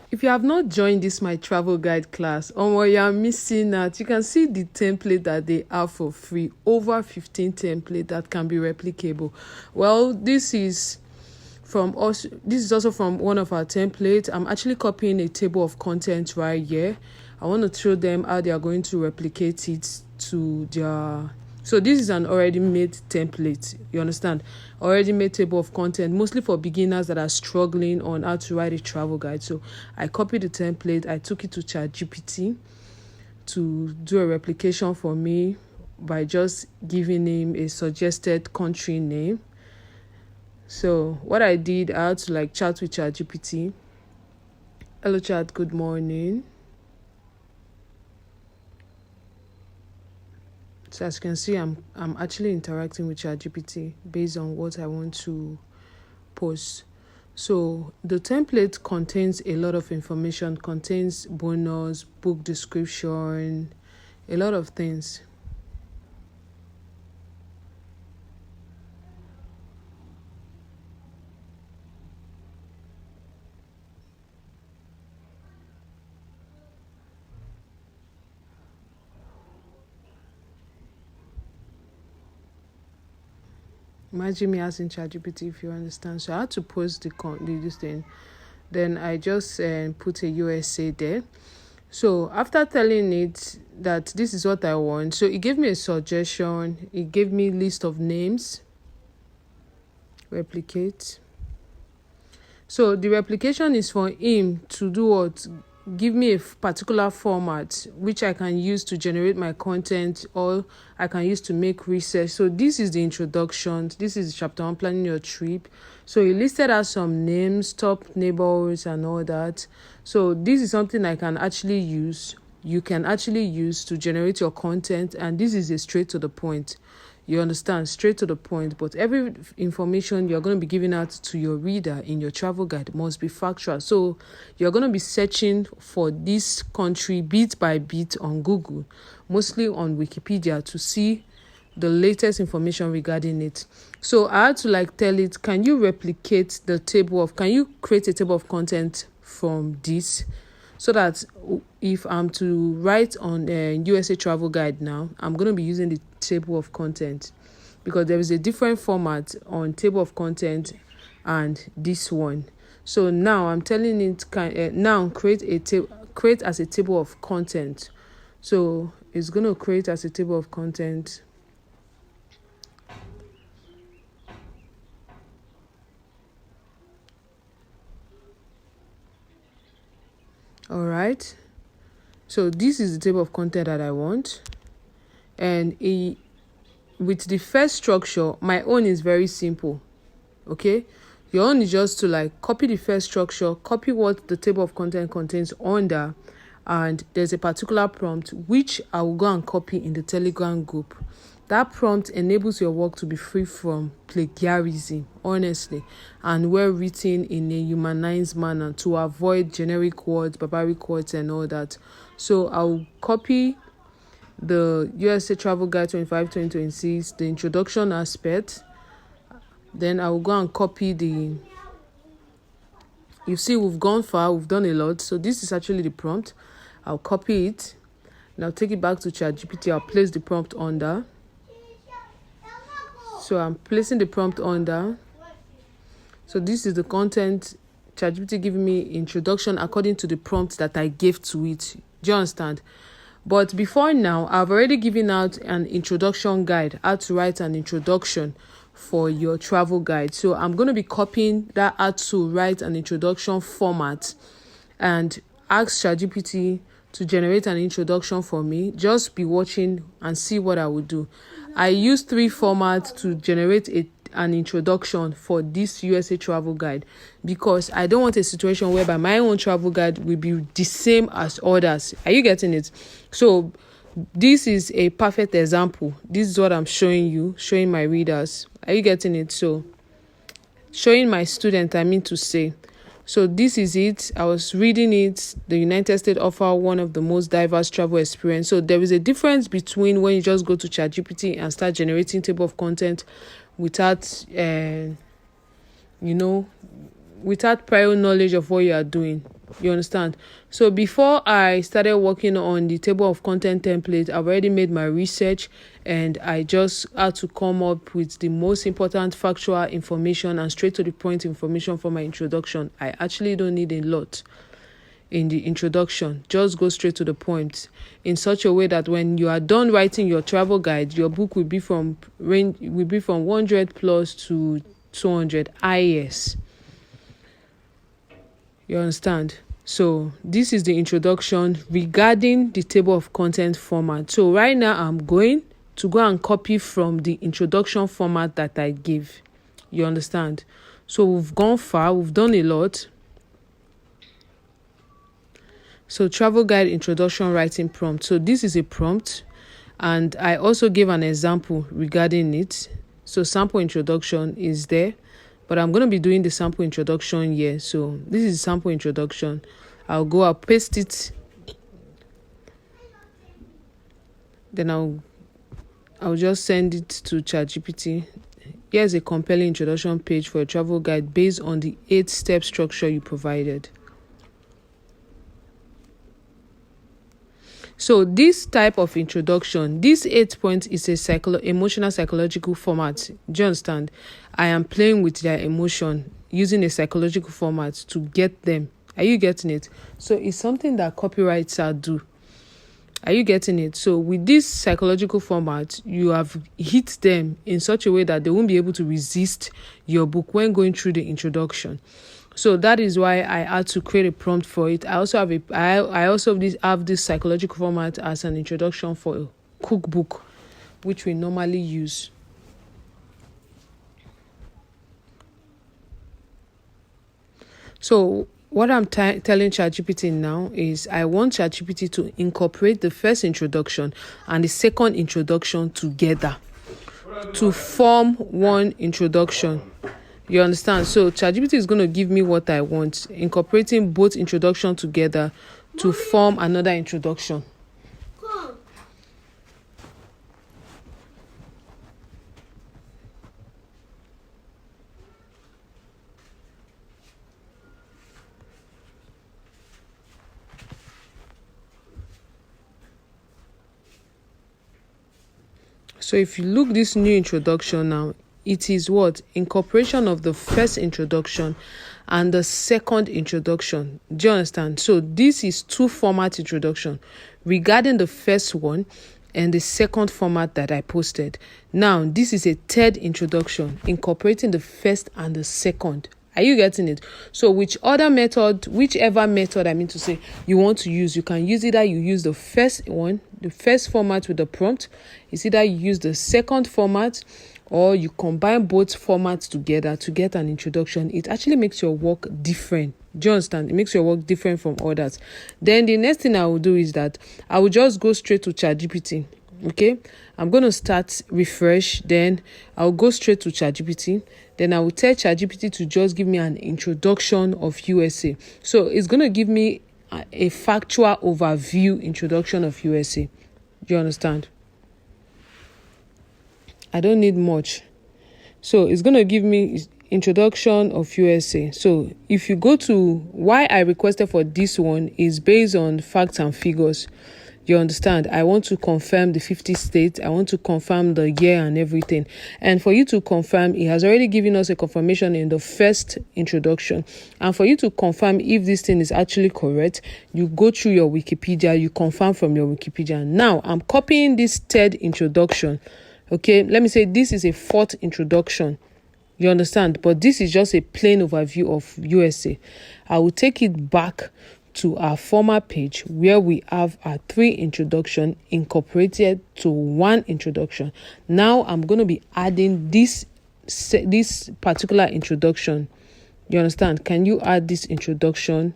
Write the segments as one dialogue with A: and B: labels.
A: If you have not joined this my travel guide class, what you are missing out. You can see the template that they have for free, over 15 templates that can be replicable. Well, this is from us. This is also from one of our templates. I'm actually copying a table of contents right here. I want to show them how they are going to replicate it to their. So this is an already made template, you understand? Already made table of content, mostly for beginners that are struggling on how to write a travel guide. So I copied the template, I took it to ChatGPT to do a replication for me by just giving him a suggested country name. So what I did, I had to chat with ChatGPT. Hello chat, good morning. So as you can see, I'm actually interacting with ChatGPT based on what I want to post. So the template contains a lot of information, contains bonus, book description, a lot of things. Imagine me asking ChatGPT, if you understand. So I had to post this thing. Then I just put a USA there. So after telling it that this is what I want, so it gave me a suggestion. It gave me list of names. Replicate. So the replication is for him to do what? Give me a particular format which I can use to generate my content, or I can use to make research. So this is the introduction. This is chapter 1, planning your trip. So he listed out some names, top neighborhoods and all that. So this is something I can actually use. You can actually use to generate your content, and this is a straight to the point. You understand? Straight to the point. But every information you're going to be giving out to your reader in your travel guide must be factual. So you're going to be searching for this country bit by bit on Google, mostly on Wikipedia, to see the latest information regarding it. So I had to tell it, can you replicate the can you create a table of content from this? So that if I'm to write on a USA travel guide now, I'm going to be using the table of content, because there is a different format on table of content and this one. So now I'm telling it, now create as a table of content. So it's going to create as a table of content. All right, so this is the table of content that I want, and with the first structure, my own is very simple. Okay, your own is just to copy the first structure, copy what the table of content contains under, and there's a particular prompt which I will go and copy in the Telegram group. That prompt enables your work to be free from plagiarism, honestly, and well written in a humanized manner to avoid generic words, barbaric words, and all that. So I'll copy the USA Travel Guide 25-2026, the introduction aspect. Then I will go and copy you see, we've gone far, we've done a lot. So this is actually the prompt. I'll copy it. Now take it back to ChatGPT. I'll place the prompt under. So I'm placing the prompt under. So this is the content. ChatGPT giving me introduction according to the prompt that I gave to it. Do you understand? But before now, I've already given out an introduction guide, how to write an introduction for your travel guide. So I'm going to be copying that how to write an introduction format and ask ChatGPT to generate an introduction for me. Just be watching and see what I will do. I use 3 formats to generate an introduction for this USA travel guide, because I don't want a situation whereby my own travel guide will be the same as others. Are you getting it? So this is a perfect example. This is what I'm showing my readers. Are you getting it? So showing my student, So this is it. I was reading it. The United States offer one of the most diverse travel experience. So there is a difference between when you just go to ChatGPT and start generating table of content without, without prior knowledge of what you are doing. You understand? So before I started working on the table of content template, I've already made my research, and I just had to come up with the most important factual information and straight to the point information for my introduction. I actually don't need a lot in the introduction. Just go straight to the point in such a way that when you are done writing your travel guide, your book will be from 100 plus to 200 IS. You understand? So this is the introduction regarding the table of content format. So right now I'm going to go and copy from the introduction format that I gave. You understand? So we've gone far, we've done a lot. So travel guide introduction writing prompt. So this is a prompt, and I also gave an example regarding it. So sample introduction is there, but I'm going to be doing the sample introduction here. So this is sample introduction. I'll paste it. Then I'll just send it to ChatGPT. Here's a compelling introduction page for a travel guide based on the 8-step structure you provided. So this type of introduction, this 8 points is a emotional psychological format. Do you understand? I am playing with their emotion using a psychological format to get them. Are you getting it? So it's something that copywriters do. Are you getting it? So with this psychological format, you have hit them in such a way that they won't be able to resist your book when going through the introduction. So that is why I had to create a prompt for it. I also have this psychological format as an introduction for a cookbook, which we normally use. So what I'm telling ChatGPT now is I want ChatGPT to incorporate the first introduction and the second introduction together to form one introduction. You understand? So ChatGPT is going to give me what I want, incorporating both introduction together to form another introduction. So if you look this new introduction now, it is what? Incorporation of the first introduction and the second introduction. Do you understand? So this is 2 format introduction regarding the first one and the second format that I posted. Now, this is a 3rd introduction incorporating the first and the second. Are you getting it? So whichever method you want to use, you can use either you use the first one, the first format with the prompt. It's either you use the second format, or you combine both formats together to get an introduction. It actually makes your work different. Do you understand? It makes your work different from others. Then the next thing I will do is that I will just go straight to ChatGPT. Okay, I'm going to start refresh. Then I'll go straight to ChatGPT. Then I will tell ChatGPT to just give me an introduction of USA. So it's going to give me a factual overview introduction of USA. Do you understand? I don't need much. So it's going to give me introduction of USA. So if you go to why I requested for this one is based on facts and figures. You understand? I want to confirm the 50 states. I want to confirm the year and everything. And for you to confirm, it has already given us a confirmation in the first introduction. And for you to confirm if this thing is actually correct, you go through your Wikipedia, you confirm from your Wikipedia. Now, I'm copying this 3rd introduction. Okay, let me say this is a 4th introduction. You understand? But this is just a plain overview of USA. I will take it back to our former page where we have our 3 introduction incorporated to 1 introduction. Now I'm going to be adding this particular introduction. You understand? Can you add this introduction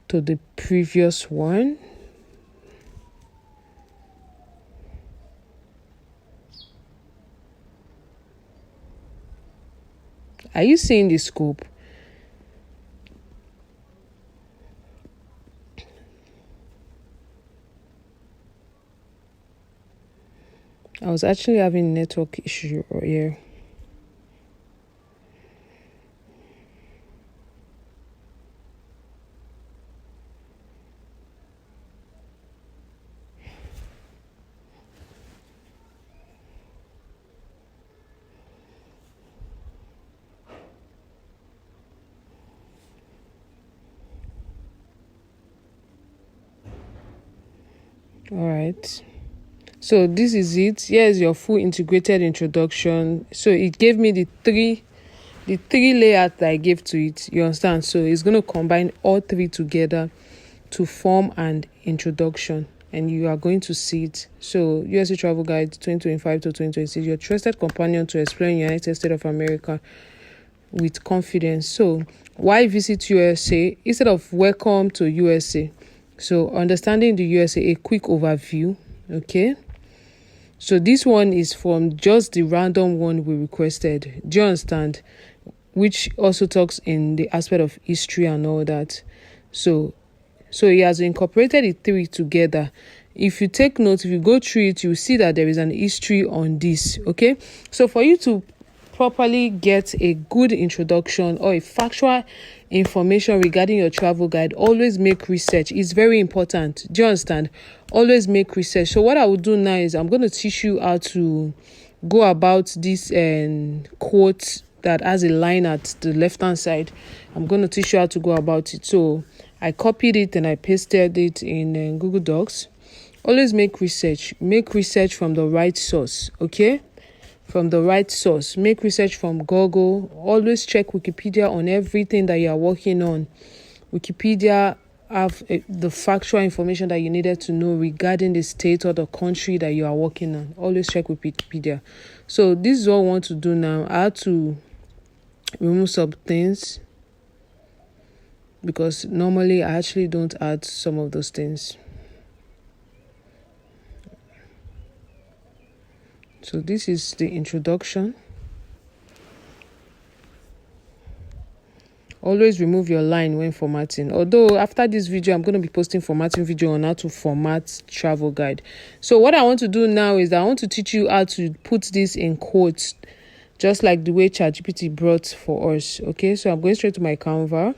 A: to the previous one? Are you seeing the scope? I was actually having network issue here. All right. So this is it. Here's your full integrated introduction. So it gave me the three layouts that I gave to it. You understand? So it's going to combine all three together to form an introduction, and you are going to see it. So USA Travel Guide 2025 to 2026, your trusted companion to exploring United States of America with confidence. So why visit USA instead of welcome to USA? So understanding the USA, a quick overview. Okay. So this one is from just the random one we requested. Do you understand? Which also talks in the aspect of history and all that. So he has incorporated the three together. If you take note, if you go through it, you see that there is an history on this. Okay. So for you to properly get a good introduction or a factual information regarding your travel guide, always make research. It's very important. Do you understand? Always make research. So what I will do now is I'm going to teach you how to go about this quote that has a line at the left hand side. I'm going to teach you how to go about it. So I copied it and I pasted it in Google Docs. Always make research. Make research from the right source. Okay. From the right source. Make research from Google. Always check Wikipedia on everything that you are working on. Wikipedia have the factual information that you needed to know regarding the state or the country that you are working on. Always check Wikipedia. So this is what I want to do now. I had to remove some things because normally I actually don't add some of those things. So this is the introduction. Always remove your line when formatting. Although after this video, I'm going to be posting formatting video on how to format travel guide. So what I want to do now is that I want to teach you how to put this in quotes, just like the way ChatGPT brought for us. Okay, so I'm going straight to my Canva.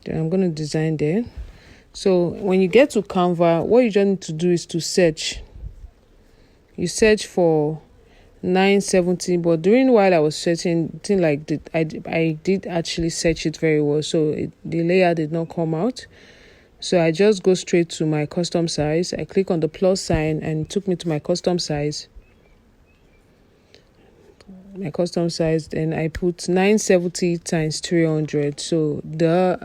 A: Then I'm going to design there. So when you get to Canva, what you just need to do is to search. You search for 970, but during while I was searching, I did actually search it very well, so the layer did not come out. So I just go straight to my custom size. I click on the plus sign and it took me to my custom size. Then I put 970 times 300. So the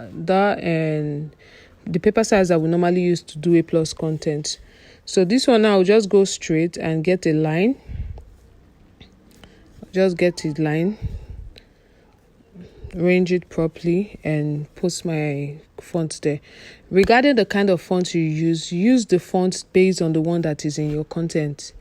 A: paper size I would normally use to do A+ content. So this one now, I'll just go straight and get a line. Just get a line, arrange it properly, and post my font there. Regarding the kind of font you use the font based on the one that is in your content.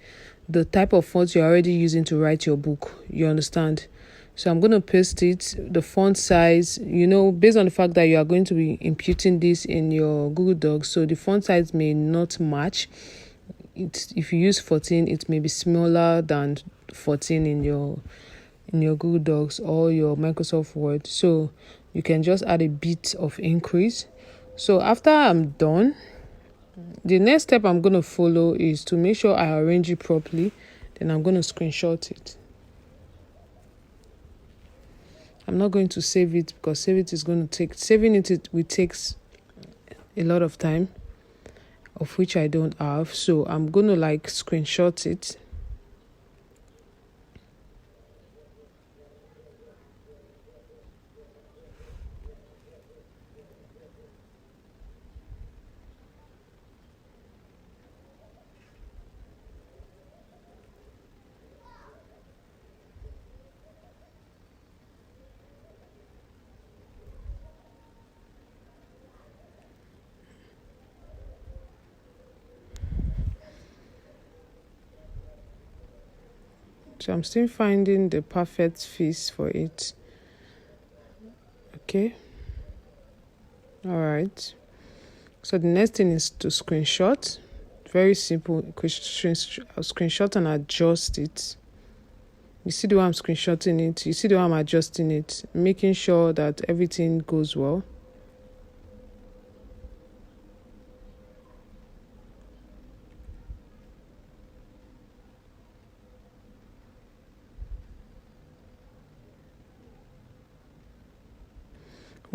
A: The type of font you're already using to write your book. You understand? So I'm going to paste it. The font size, based on the fact that you are going to be imputing this in your Google Docs, so the font size may not match. If you use 14, it may be smaller than 14 in your Google Docs or your Microsoft Word. So you can just add a bit of increase. So after I'm done, the next step I'm going to follow is to make sure I arrange it properly. Then I'm going to screenshot it. I'm not going to save it because saving it will take a lot of time, of which I don't have. So I'm going to screenshot it. So I'm still finding the perfect fit for it. Okay. All right. So the next thing is to screenshot. Very simple. Screenshot and adjust it. You see the way I'm screenshotting it. You see the way I'm adjusting it. Making sure that everything goes well.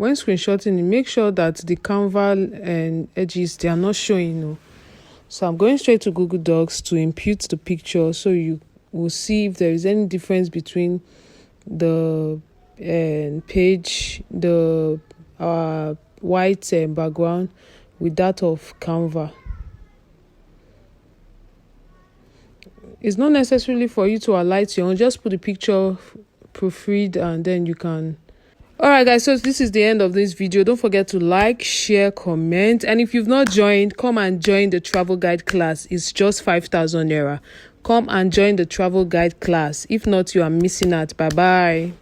A: When screenshotting, make sure that the Canva and edges, they are not showing. So I'm going straight to Google Docs to impute the picture, so you will see if there is any difference between the page, the white background with that of Canva. It's not necessarily for you to highlight your own. Just put the picture, proofread, and then you can. Alright guys, so this is the end of this video. Don't forget to like, share, comment, and if you've not joined, come and join the travel guide class. It's just 5,000 naira. Come and join the travel guide class. If not, you are missing out. Bye bye.